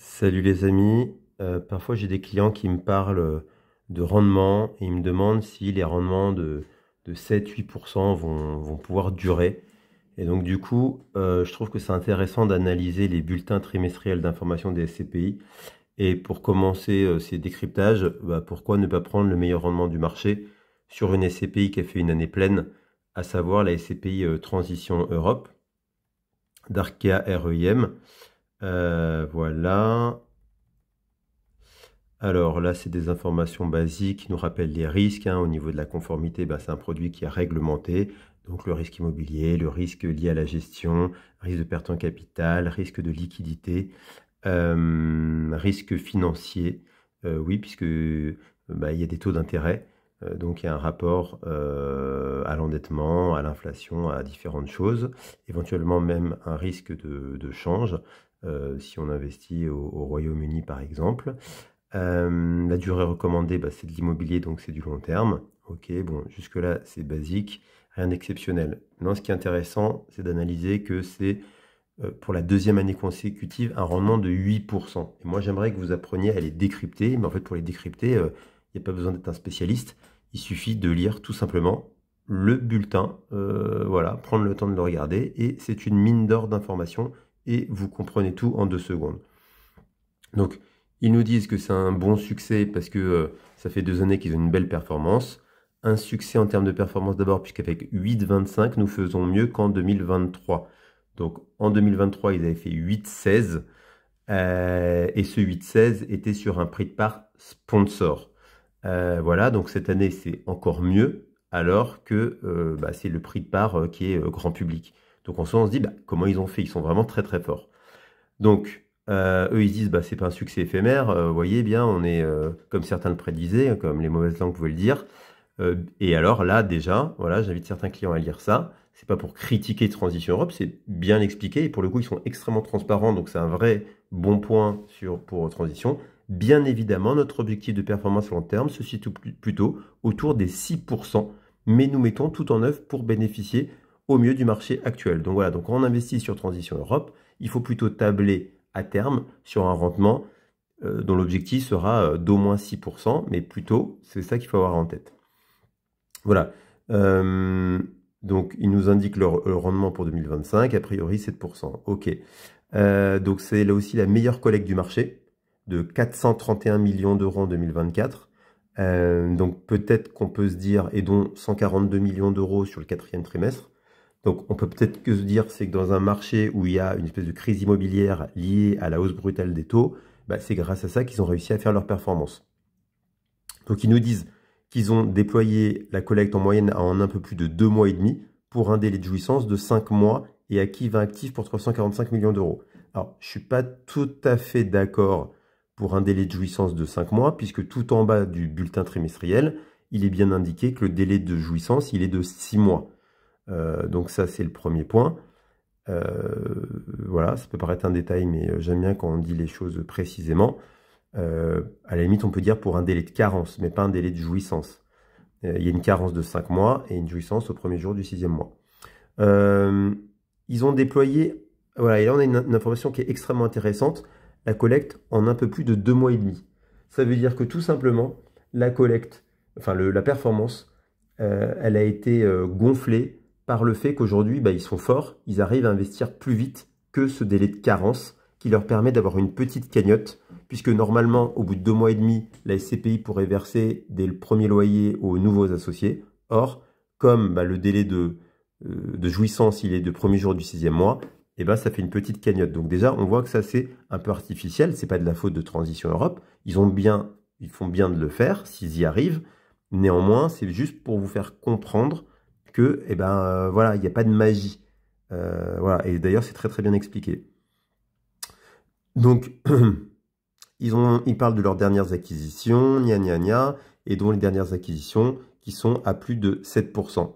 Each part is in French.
Salut les amis. Parfois j'ai des clients qui me parlent de rendement et ils me demandent si les rendements de 7-8% vont pouvoir durer. Et donc du coup, je trouve que c'est intéressant d'analyser les bulletins trimestriels d'information des SCPI. Et pour commencer ces décryptages, pourquoi ne pas prendre le meilleur rendement du marché sur une SCPI qui a fait une année pleine, à savoir la SCPI Transition Europe d'Arkea REIM. Voilà. Alors là, c'est des informations basiques qui nous rappellent les risques. Au niveau de la conformité, c'est un produit qui est réglementé. Donc le risque immobilier, le risque lié à la gestion, risque de perte en capital, risque de liquidité, risque financier. Oui, puisque il y a des taux d'intérêt. Donc il y a un rapport à l'endettement, à l'inflation, à différentes choses. Éventuellement même un risque de change si on investit au Royaume-Uni par exemple. La durée recommandée, c'est de l'immobilier, donc c'est du long terme. Ok, bon, jusque-là, c'est basique, rien d'exceptionnel. Maintenant, ce qui est intéressant, c'est d'analyser que c'est pour la deuxième année consécutive un rendement de 8%. Et moi, j'aimerais que vous appreniez à les décrypter, mais en fait, pour les décrypter, il n'y a pas besoin d'être un spécialiste. Il suffit de lire tout simplement le bulletin, voilà, prendre le temps de le regarder, et c'est une mine d'or d'informations, et vous comprenez tout en 2 secondes. Donc, ils nous disent que c'est un bon succès parce que ça fait 2 années qu'ils ont une belle performance. Un succès en termes de performance d'abord, puisqu'avec 8,25, nous faisons mieux qu'en 2023. Donc, en 2023, ils avaient fait 8,16. Et ce 8,16 était sur un prix de part sponsor. Voilà, donc cette année, c'est encore mieux, alors que c'est le prix de part qui est grand public. Donc, en soi, on se dit, comment ils ont fait? Ils sont vraiment très, très forts. Donc, eux, ils disent, c'est pas un succès éphémère. Vous voyez bien, on est, comme certains le prédisaient, comme les mauvaises langues pouvaient le dire. Et alors là, déjà, voilà, j'invite certains clients à lire ça. C'est pas pour critiquer Transition Europe, c'est bien expliqué. Et pour le coup, ils sont extrêmement transparents, donc c'est un vrai bon point pour Transition. Bien évidemment, notre objectif de performance long terme se situe plutôt autour des 6%, mais nous mettons tout en œuvre pour bénéficier au mieux du marché actuel. Donc voilà, donc quand on investit sur Transition Europe, il faut plutôt tabler à terme sur un rendement dont l'objectif sera d'au moins 6%, mais plutôt, c'est ça qu'il faut avoir en tête. Voilà. Donc, il nous indique le rendement pour 2025, a priori 7%. OK. Donc, c'est là aussi la meilleure collecte du marché, de 431 millions d'euros en 2024. Donc, peut-être qu'on peut se dire, et dont 142 millions d'euros sur le quatrième trimestre. Donc, on peut peut-être que se dire, c'est que dans un marché où il y a une espèce de crise immobilière liée à la hausse brutale des taux, c'est grâce à ça qu'ils ont réussi à faire leur performance. Donc, ils nous disent qu'ils ont déployé la collecte en moyenne en un peu plus de 2 mois et demi pour un délai de jouissance de 5 mois et acquis 20 actifs pour 345 millions d'euros. Alors, je ne suis pas tout à fait d'accord pour un délai de jouissance de 5 mois, puisque tout en bas du bulletin trimestriel, il est bien indiqué que le délai de jouissance, il est de 6 mois. Donc ça, c'est le premier point. Voilà, ça peut paraître un détail, mais j'aime bien quand on dit les choses précisément. À la limite, on peut dire pour un délai de carence, mais pas un délai de jouissance. Il y a une carence de 5 mois et une jouissance au premier jour du 6e mois. Ils ont déployé, voilà, et là on a une information qui est extrêmement intéressante, la collecte en un peu plus de 2 mois et demi. Ça veut dire que tout simplement, la collecte, enfin la performance, elle a été gonflée par le fait qu'aujourd'hui, ils sont forts, ils arrivent à investir plus vite que ce délai de carence qui leur permet d'avoir une petite cagnotte, puisque normalement, au bout de 2 mois et demi, la SCPI pourrait verser dès le premier loyer aux nouveaux associés. Or, comme le délai de jouissance, il est de premier jour du 6e mois, et ça fait une petite cagnotte. Donc déjà, on voit que ça, c'est un peu artificiel, c'est pas de la faute de Transition Europe. Ils font bien de le faire, s'ils y arrivent. Néanmoins, c'est juste pour vous faire comprendre que, voilà, il n'y a pas de magie. Voilà, et d'ailleurs, c'est très très bien expliqué. Donc, ils parlent de leurs dernières acquisitions, et dont les dernières acquisitions qui sont à plus de 7%.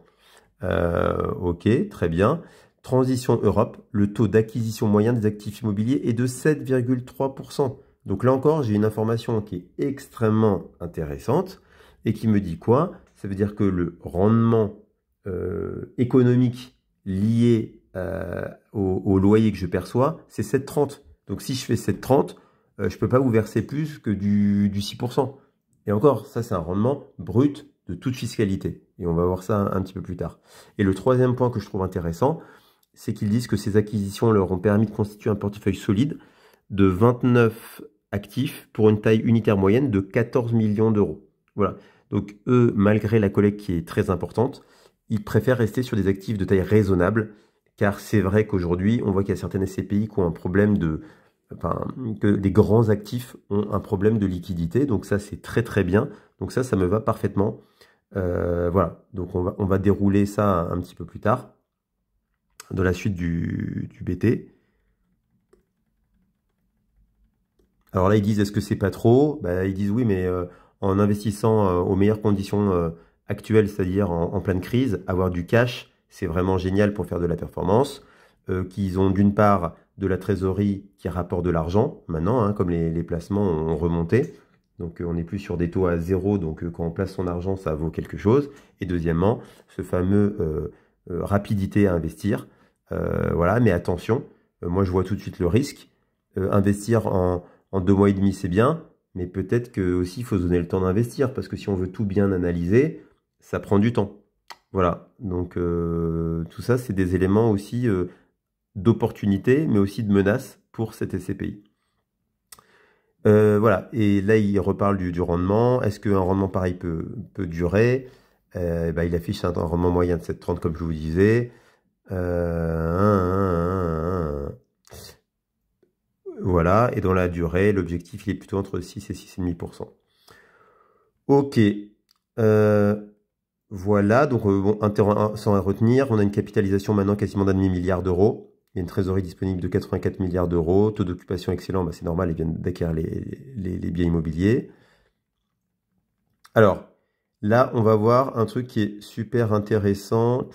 Ok, très bien. Transition Europe, le taux d'acquisition moyen des actifs immobiliers est de 7,3%. Donc là encore, j'ai une information qui est extrêmement intéressante et qui me dit quoi? Ça veut dire que le rendement économique lié au loyer que je perçois, c'est 7,30. Donc si je fais 7,30, je ne peux pas vous verser plus que du 6%. Et encore, ça c'est un rendement brut de toute fiscalité. Et on va voir ça un petit peu plus tard. Et le troisième point que je trouve intéressant, c'est qu'ils disent que ces acquisitions leur ont permis de constituer un portefeuille solide de 29 actifs pour une taille unitaire moyenne de 14 millions d'euros. Voilà. Donc eux, malgré la collecte qui est très importante, ils préfèrent rester sur des actifs de taille raisonnable, car c'est vrai qu'aujourd'hui, on voit qu'il y a certaines SCPI qui ont un problème que des grands actifs ont un problème de liquidité. Donc ça, c'est très très bien. Donc ça me va parfaitement. Voilà. Donc on va dérouler ça un petit peu plus tard, dans la suite du BT. Alors là, ils disent, est-ce que c'est pas trop? Ils disent oui, mais en investissant aux meilleures conditions actuelles, c'est-à-dire en pleine crise, avoir du cash, c'est vraiment génial pour faire de la performance. Qu'ils ont d'une part de la trésorerie qui rapporte de l'argent, maintenant, hein, comme les placements ont remonté. Donc on n'est plus sur des taux à zéro, donc quand on place son argent, ça vaut quelque chose. Et deuxièmement, ce fameux rapidité à investir. Voilà, mais attention, moi je vois tout de suite le risque. Investir en 2 mois et demi, c'est bien, mais peut-être que aussi il faut se donner le temps d'investir, parce que si on veut tout bien analyser, ça prend du temps. Voilà, donc tout ça, c'est des éléments aussi d'opportunité, mais aussi de menace pour cette SCPI. Voilà, et là, il reparle du rendement. Est-ce qu'un rendement pareil peut durer? Il affiche un rendement moyen de 7,30 comme je vous disais. Voilà, et dans la durée, l'objectif il est plutôt entre 6 et 6,5%. Ok, voilà, donc bon, intéressant à retenir, on a une capitalisation maintenant quasiment d'1,5 milliard d'euros. Il y a une trésorerie disponible de 84 milliards d'euros, taux d'occupation excellent, c'est normal, ils viennent d'acquérir les biens immobiliers. Alors, là, on va voir un truc qui est super intéressant.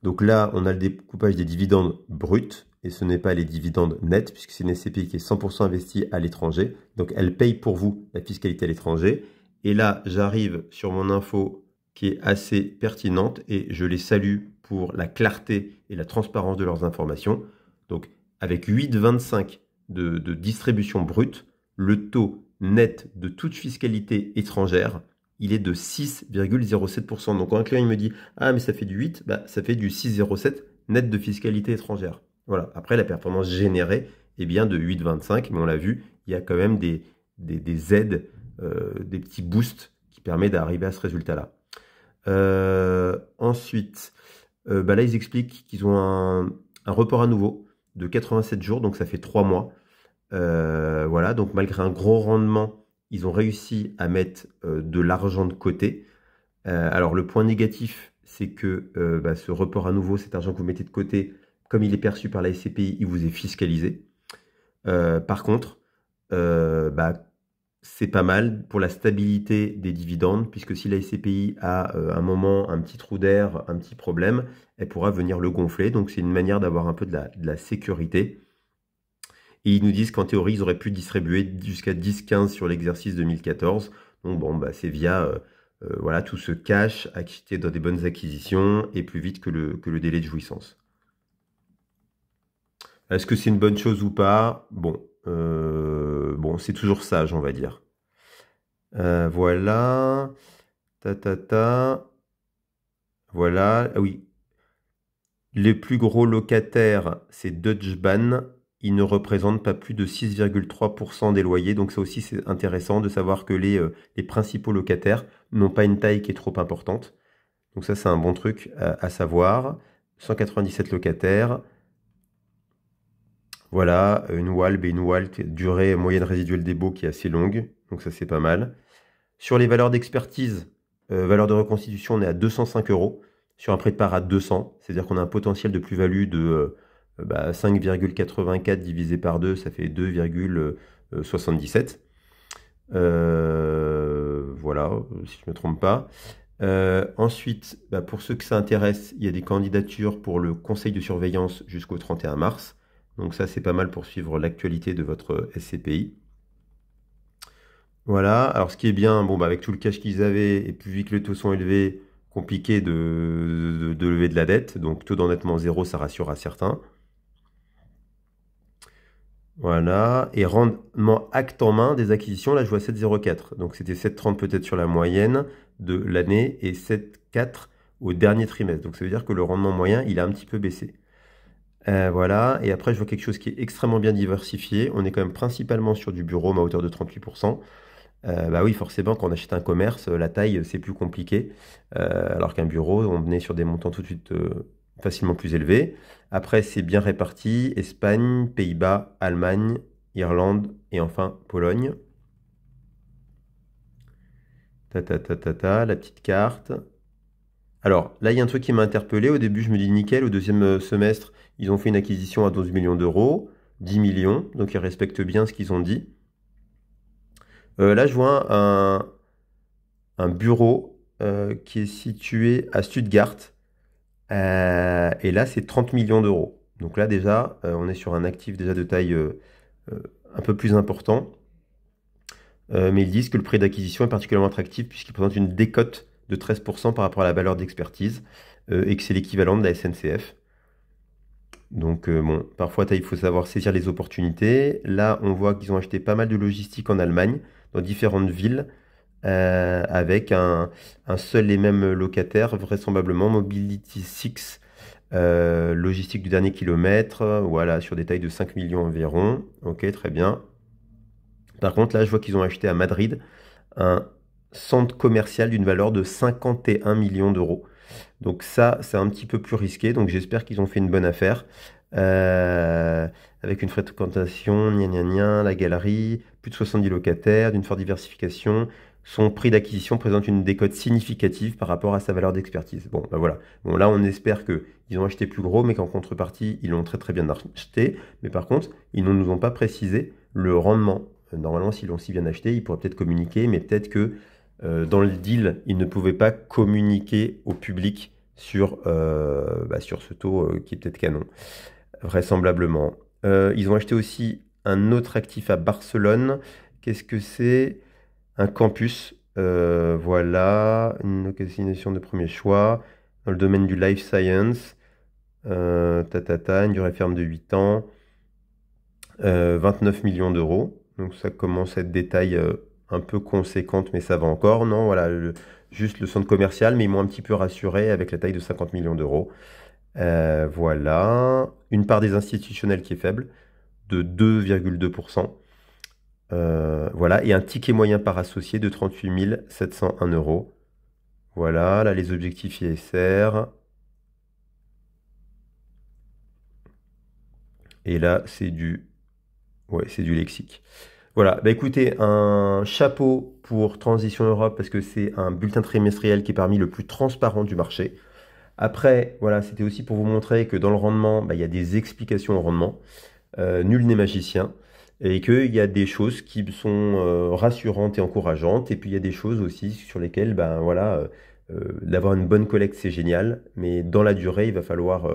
Donc là, on a le découpage des dividendes bruts, et ce n'est pas les dividendes nets, puisque c'est une SCPI qui est 100% investie à l'étranger. Donc elle paye pour vous la fiscalité à l'étranger. Et là, j'arrive sur mon info qui est assez pertinente, et je les salue pour la clarté et la transparence de leurs informations. Donc avec 8,25 de distribution brute, le taux net de toute fiscalité étrangère, il est de 6,07%. Donc quand un client il me dit « Ah, mais ça fait du 8 », ça fait du 6,07 net de fiscalité étrangère. Voilà. Après, la performance générée est bien de 8,25, mais on l'a vu, il y a quand même des aides, des petits boosts qui permettent d'arriver à ce résultat-là. Ensuite, là, ils expliquent qu'ils ont un report à nouveau de 87 jours, donc ça fait 3 mois. Voilà, donc malgré un gros rendement, ils ont réussi à mettre de l'argent de côté. Alors le point négatif, c'est que ce report à nouveau, cet argent que vous mettez de côté, comme il est perçu par la SCPI, il vous est fiscalisé. Par contre, c'est pas mal pour la stabilité des dividendes, puisque si la SCPI a un moment, un petit trou d'air, un petit problème, elle pourra venir le gonfler. Donc c'est une manière d'avoir un peu de la sécurité. Et ils nous disent qu'en théorie, ils auraient pu distribuer jusqu'à 10-15 sur l'exercice 2014. Donc bon, c'est via voilà, tout ce cash acheté dans des bonnes acquisitions et plus vite que le délai de jouissance. Est-ce que c'est une bonne chose ou pas? Bon, c'est toujours sage, on va dire. Voilà. Voilà. Ah oui. Les plus gros locataires, c'est Deutsche Bahn. Ils ne représentent pas plus de 6,3% des loyers. Donc ça aussi, c'est intéressant de savoir que les principaux locataires n'ont pas une taille qui est trop importante. Donc ça, c'est un bon truc à savoir. 197 locataires. Voilà, une WAL, durée moyenne résiduelle des baux qui est assez longue. Donc ça, c'est pas mal. Sur les valeurs d'expertise, valeur de reconstitution, on est à 205 euros. Sur un prêt de part à 200, c'est-à-dire qu'on a un potentiel de plus-value de 5,84 divisé par 2, ça fait 2,77. Voilà, si je ne me trompe pas. Ensuite, pour ceux que ça intéresse, il y a des candidatures pour le conseil de surveillance jusqu'au 31 mars. Donc ça, c'est pas mal pour suivre l'actualité de votre SCPI. Voilà, alors ce qui est bien, avec tout le cash qu'ils avaient, et puis vu que les taux sont élevés, compliqué de lever de la dette. Donc taux d'endettement zéro, ça rassure à certains. Voilà. Et rendement acte en main des acquisitions, là je vois 7,04. Donc c'était 7,30 peut-être sur la moyenne de l'année et 7,4 au dernier trimestre. Donc ça veut dire que le rendement moyen, il a un petit peu baissé. Voilà. Et après, je vois quelque chose qui est extrêmement bien diversifié. On est quand même principalement sur du bureau, mais à hauteur de 38%. Bah oui, forcément, quand on achète un commerce, la taille, c'est plus compliqué. Alors qu'un bureau, on est sur des montants tout de suite facilement plus élevés. Après, c'est bien réparti. Espagne, Pays-Bas, Allemagne, Irlande et enfin Pologne. La petite carte. Alors, là, il y a un truc qui m'a interpellé. Au début, je me dis nickel. Au deuxième semestre, ils ont fait une acquisition à 12 millions d'euros, 10 millions. Donc, ils respectent bien ce qu'ils ont dit. Là, je vois un bureau qui est situé à Stuttgart. Et là, c'est 30 millions d'euros. Donc là, déjà, on est sur un actif déjà de taille euh, un peu plus important. Mais ils disent que le prix d'acquisition est particulièrement attractif puisqu'il présente une décote de 13% par rapport à la valeur d'expertise et que c'est l'équivalent de la SNCF. Donc bon, parfois il faut savoir saisir les opportunités. Là, on voit qu'ils ont acheté pas mal de logistique en Allemagne, dans différentes villes, avec un seul et même locataire, vraisemblablement Mobility 6, logistique du dernier kilomètre, voilà, sur des tailles de 5 millions environ. Ok, très bien. Par contre, là, je vois qu'ils ont acheté à Madrid un centre commercial d'une valeur de 51 millions d'euros. Donc ça, c'est un petit peu plus risqué. Donc j'espère qu'ils ont fait une bonne affaire. Euh, Avec une fréquentation, gna gna gna, la galerie, plus de 70 locataires, d'une forte diversification. Son prix d'acquisition présente une décote significative par rapport à sa valeur d'expertise. Bon, ben voilà. Bon, là, on espère qu'ils ont acheté plus gros, mais qu'en contrepartie, ils l'ont très très bien acheté. Mais par contre, ils ne nous ont pas précisé le rendement. Normalement, s'ils l'ont si bien acheté, ils pourraient peut-être communiquer, mais peut-être que dans le deal, ils ne pouvaient pas communiquer au public sur ce taux qui est peut-être canon, vraisemblablement. Ils ont acheté aussi un autre actif à Barcelone. Qu'est-ce que c'est? Un campus. Voilà, une destination de premier choix dans le domaine du life science. Une durée ferme de 8 ans. 29 millions d'euros. Donc ça commence à être des tailles un peu conséquentes, mais ça va encore. Non, voilà, juste le centre commercial, mais ils m'ont un petit peu rassuré avec la taille de 50 millions d'euros. Voilà. Une part des institutionnels qui est faible, de 2,2%. Voilà. Et un ticket moyen par associé de 38 701 euros. Voilà. Là, les objectifs ISR. Et là, c'est du lexique. Voilà, bah écoutez, un chapeau pour Transition Europe parce que c'est un bulletin trimestriel qui est parmi le plus transparent du marché. Après, voilà, c'était aussi pour vous montrer que dans le rendement, bah, il y a des explications au rendement. Nul n'est magicien. Et qu'il y a des choses qui sont rassurantes et encourageantes. Et puis il y a des choses aussi sur lesquelles, ben voilà, d'avoir une bonne collecte, c'est génial. Mais dans la durée, il va falloir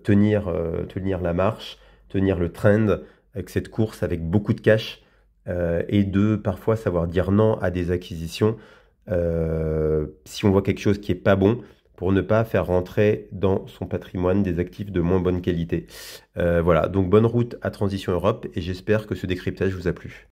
tenir la marche, tenir le trend avec cette course avec beaucoup de cash et de parfois savoir dire non à des acquisitions si on voit quelque chose qui est pas bon pour ne pas faire rentrer dans son patrimoine des actifs de moins bonne qualité. Voilà, donc bonne route à Transition Europe et j'espère que ce décryptage vous a plu.